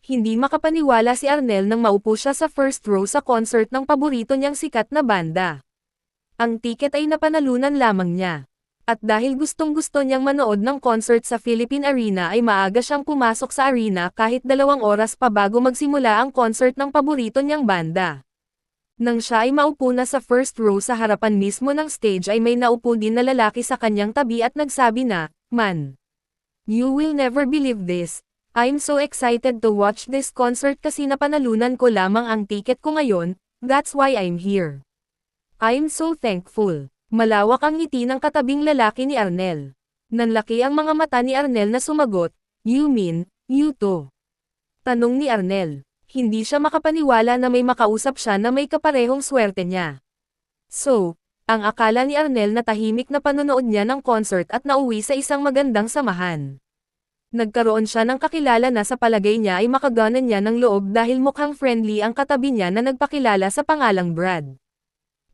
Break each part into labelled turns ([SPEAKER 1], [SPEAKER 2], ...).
[SPEAKER 1] Hindi makapaniwala si Arnel nang maupo siya sa first row sa concert ng paborito niyang sikat na banda. Ang tiket ay napanalunan lamang niya. At dahil gustong-gusto niyang manood ng concert sa Philippine Arena ay maaga siyang pumasok sa arena kahit 2 oras pa bago magsimula ang concert ng paborito niyang banda. Nang siya ay maupo na sa first row sa harapan mismo ng stage ay may naupo din na lalaki sa kanyang tabi at nagsabi na, "Man, you will never believe this. I'm so excited to watch this concert kasi napanalunan ko lamang ang tiket ko ngayon, that's why I'm here. I'm so thankful." Malawak ang ngiti ng katabing lalaki ni Arnel. Nanlaki ang mga mata ni Arnel na sumagot, "You mean, you too?" Tanong ni Arnel. Hindi siya makapaniwala na may makausap siya na may kaparehong swerte niya. So, ang akala ni Arnel na tahimik na panonood niya ng concert at nauwi sa isang magandang samahan. Nagkaroon siya ng kakilala na sa palagay niya ay makaganan niya ng loob dahil mukhang friendly ang katabi niya na nagpakilala sa pangalang Brad.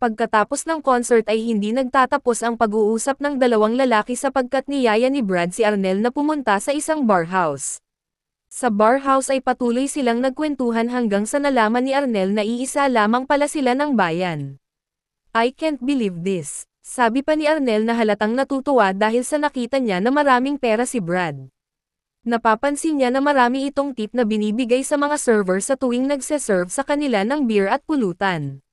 [SPEAKER 1] Pagkatapos ng concert ay hindi nagtatapos ang pag-uusap ng dalawang lalaki sapagkat niyaya ni Brad si Arnel na pumunta sa isang barhouse. Sa barhouse ay patuloy silang nagkwentuhan hanggang sa nalaman ni Arnel na iisa lamang pala sila ng bayan. "I can't believe this," sabi pa ni Arnel na halatang natutuwa dahil sa nakita niya na maraming pera si Brad. Napapansin niya na marami itong tip na binibigay sa mga server sa tuwing nagse-serve sa kanila ng beer at pulutan.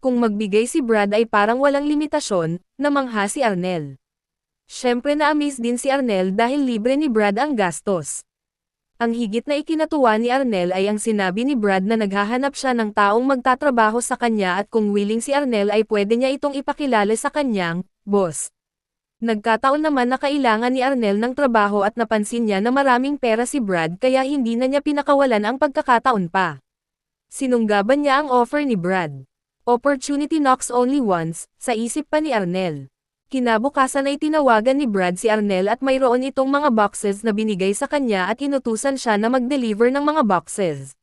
[SPEAKER 1] Kung magbigay si Brad ay parang walang limitasyon, namangha si Arnel. Siyempre na-amaze din si Arnel dahil libre ni Brad ang gastos. Ang higit na ikinatuwa ni Arnel ay ang sinabi ni Brad na naghahanap siya ng taong magtatrabaho sa kanya at kung willing si Arnel ay pwede niya itong ipakilala sa kanyang boss. Nagkataon naman na kailangan ni Arnel ng trabaho at napansin niya na maraming pera si Brad kaya hindi na niya pinakawalan ang pagkakataon pa. Sinunggaban niya ang offer ni Brad. Opportunity knocks only once, sa isip pa ni Arnel. Kinabukasan ay tinawagan ni Brad si Arnel at mayroon itong mga boxes na binigay sa kanya at inutusan siya na mag-deliver ng mga boxes.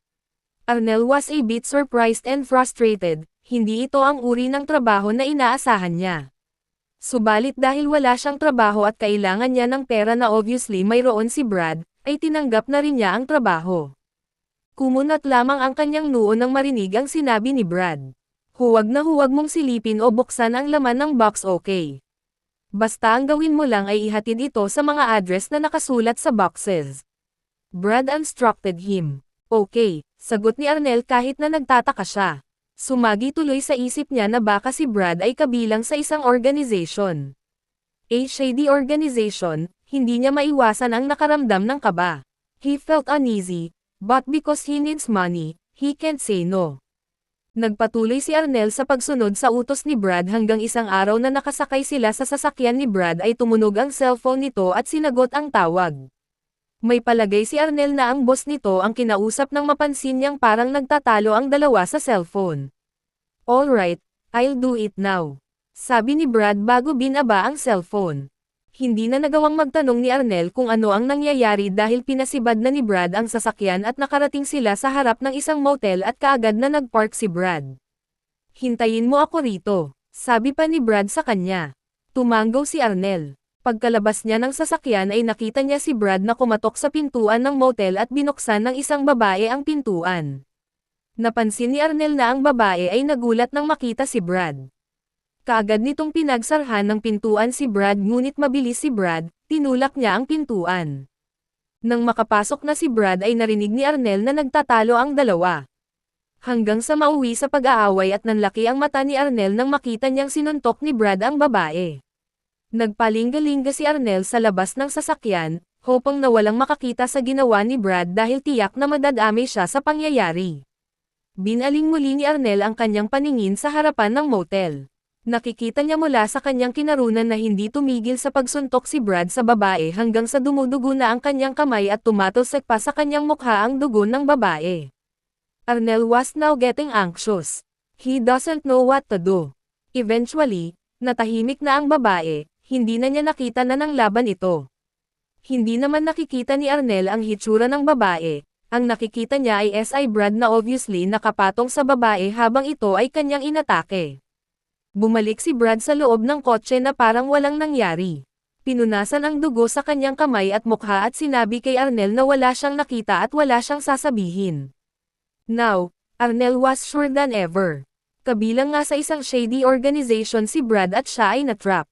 [SPEAKER 1] Arnel was a bit surprised and frustrated, hindi ito ang uri ng trabaho na inaasahan niya. Subalit dahil wala siyang trabaho at kailangan niya ng pera na obviously mayroon si Brad, ay tinanggap na rin niya ang trabaho. Kumunat lamang ang kanyang noo nang marinig ang sinabi ni Brad. "Huwag na huwag mong silipin o buksan ang laman ng box, okay? Basta ang gawin mo lang ay ihatid ito sa mga address na nakasulat sa boxes." Brad instructed him. "Okay," sagot ni Arnel kahit na nagtataka siya. Sumagi tuloy sa isip niya na baka si Brad ay kabilang sa isang organization. A shady organization, hindi niya maiwasan ang nakaramdam ng kaba. He felt uneasy, but because he needs money, he can't say no. Nagpatuloy si Arnel sa pagsunod sa utos ni Brad hanggang isang araw na nakasakay sila sa sasakyan ni Brad ay tumunog ang cellphone nito at sinagot ang tawag. May palagay si Arnel na ang boss nito ang kinausap nang mapansin niyang parang nagtatalo ang dalawa sa cellphone. "Alright, I'll do it now," sabi ni Brad bago binaba ang cellphone. Hindi na nagawang magtanong ni Arnel kung ano ang nangyayari dahil pinasibad na ni Brad ang sasakyan at nakarating sila sa harap ng isang motel at kaagad na nagpark si Brad. "Hintayin mo ako rito," sabi pa ni Brad sa kanya. Tumanggaw si Arnel. Pagkalabas niya ng sasakyan ay nakita niya si Brad na kumatok sa pintuan ng motel at binuksan ng isang babae ang pintuan. Napansin ni Arnel na ang babae ay nagulat nang makita si Brad. Kaagad nitong pinagsarhan ng pintuan si Brad ngunit mabilis si Brad, tinulak niya ang pintuan. Nang makapasok na si Brad ay narinig ni Arnel na nagtatalo ang dalawa. Hanggang sa mauwi sa pag-aaway at nanlaki ang mata ni Arnel nang makita niyang sinuntok ni Brad ang babae. Nagpalinga-linga si Arnel sa labas ng sasakyan, hoping na walang makakita sa ginawa ni Brad dahil tiyak na madadamay siya sa pangyayari. Binaling muli ni Arnel ang kanyang paningin sa harapan ng motel. Nakikita niya mula sa kanyang kinarunan na hindi tumigil sa pagsuntok si Brad sa babae hanggang sa dumudugo na ang kanyang kamay at tumatalsik pa sa kanyang mukha ang dugo ng babae. Arnel was now getting anxious. He doesn't know what to do. Eventually, natahimik na ang babae, hindi na niya nakita na ng laban ito. Hindi naman nakikita ni Arnel ang hitsura ng babae, ang nakikita niya ay si Brad na obviously nakapatong sa babae habang ito ay kanyang inatake. Bumalik si Brad sa loob ng kotse na parang walang nangyari. Pinunasan ang dugo sa kanyang kamay at mukha at sinabi kay Arnel na wala siyang nakita at wala siyang sasabihin. Now, Arnel was sure than ever. Kabilang nga sa isang shady organization si Brad at siya ay natrap.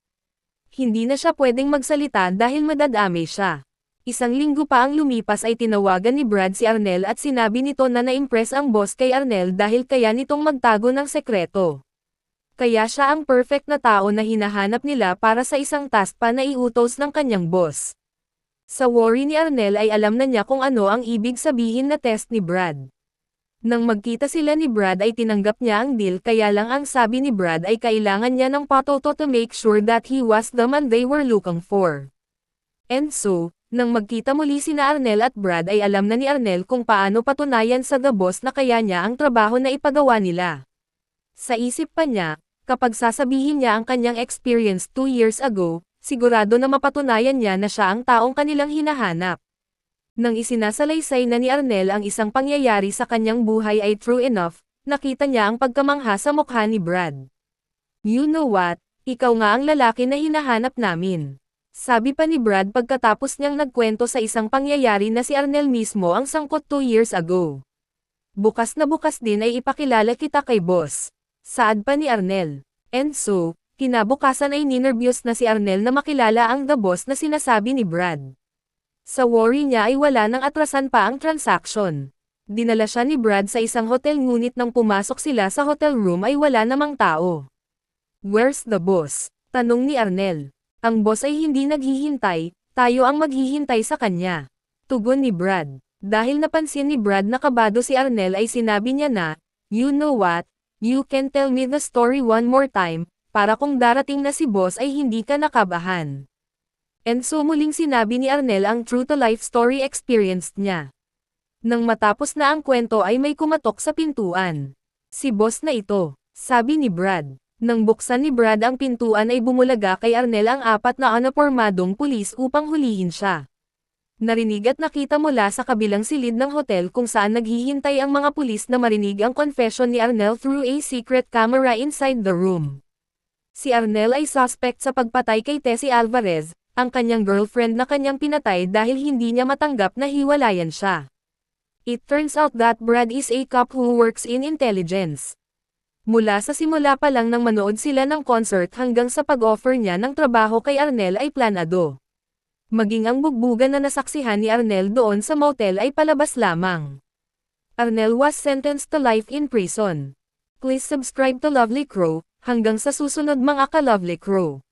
[SPEAKER 1] Hindi na siya pwedeng magsalita dahil madadamay siya. Isang linggo pa ang lumipas ay tinawagan ni Brad si Arnel at sinabi nito na na-impress ang boss kay Arnel dahil kaya nitong magtago ng sekreto. Kaya siya ang perfect na tao na hinahanap nila para sa isang task pa na iutos ng kanyang boss. Sa worry ni Arnel ay alam na niya kung ano ang ibig sabihin na test ni Brad. Nang magkita sila ni Brad ay tinanggap niya ang deal kaya lang ang sabi ni Brad ay kailangan niya ng patoto to make sure that he was the man they were looking for. And so, nang magkita muli sina Arnel at Brad ay alam na ni Arnel kung paano patunayan sa the boss na kaya niya ang trabaho na ipagawa nila. Sa isip pa niya, kapag sasabihin niya ang kanyang experience 2 years ago, sigurado na mapatunayan niya na siya ang taong kanilang hinahanap. Nang isinasalaysay na ni Arnel ang isang pangyayari sa kanyang buhay ay true enough, nakita niya ang pagkamangha sa mukha ni Brad. You know what, ikaw nga ang lalaki na hinahanap namin. Sabi pa ni Brad pagkatapos niyang nagkwento sa isang pangyayari na si Arnel mismo ang sangkot 2 years ago. Bukas na bukas din ay ipakilala kita kay boss. Saad pa ni Arnel. And so, kinabukasan ay ninervyos na si Arnel na makilala ang the boss na sinasabi ni Brad. Sa worry niya ay wala nang atrasan pa ang transaction. Dinala siya ni Brad sa isang hotel ngunit nang pumasok sila sa hotel room ay wala namang tao. Where's the boss? Tanong ni Arnel. Ang boss ay hindi naghihintay, tayo ang maghihintay sa kanya. Tugon ni Brad. Dahil napansin ni Brad na kabado si Arnel ay sinabi niya na, you know what? You can tell me the story one more time, para kung darating na si boss ay hindi ka nakabahan. And so muling sinabi ni Arnel ang true-to-life story experience niya. Nang matapos na ang kwento ay may kumatok sa pintuan. Si boss na ito, sabi ni Brad. Nang buksan ni Brad ang pintuan ay bumulaga kay Arnel ang 4 na unipormadong pulis upang hulihin siya. Narinig at nakita mula sa kabilang silid ng hotel kung saan naghihintay ang mga pulis na marinig ang confession ni Arnel through a secret camera inside the room. Si Arnel ay suspect sa pagpatay kay Tessie Alvarez, ang kanyang girlfriend na kanyang pinatay dahil hindi niya matanggap na hiwalayan siya. It turns out that Brad is a cop who works in intelligence. Mula sa simula pa lang nang manood sila ng concert hanggang sa pag-offer niya ng trabaho kay Arnel ay planado. Maging ang bugbugan na nasaksihan ni Arnel doon sa motel ay palabas lamang. Arnel was sentenced to life in prison. Please subscribe to Lovely Crow, hanggang sa susunod mga ka-Lovely Crow.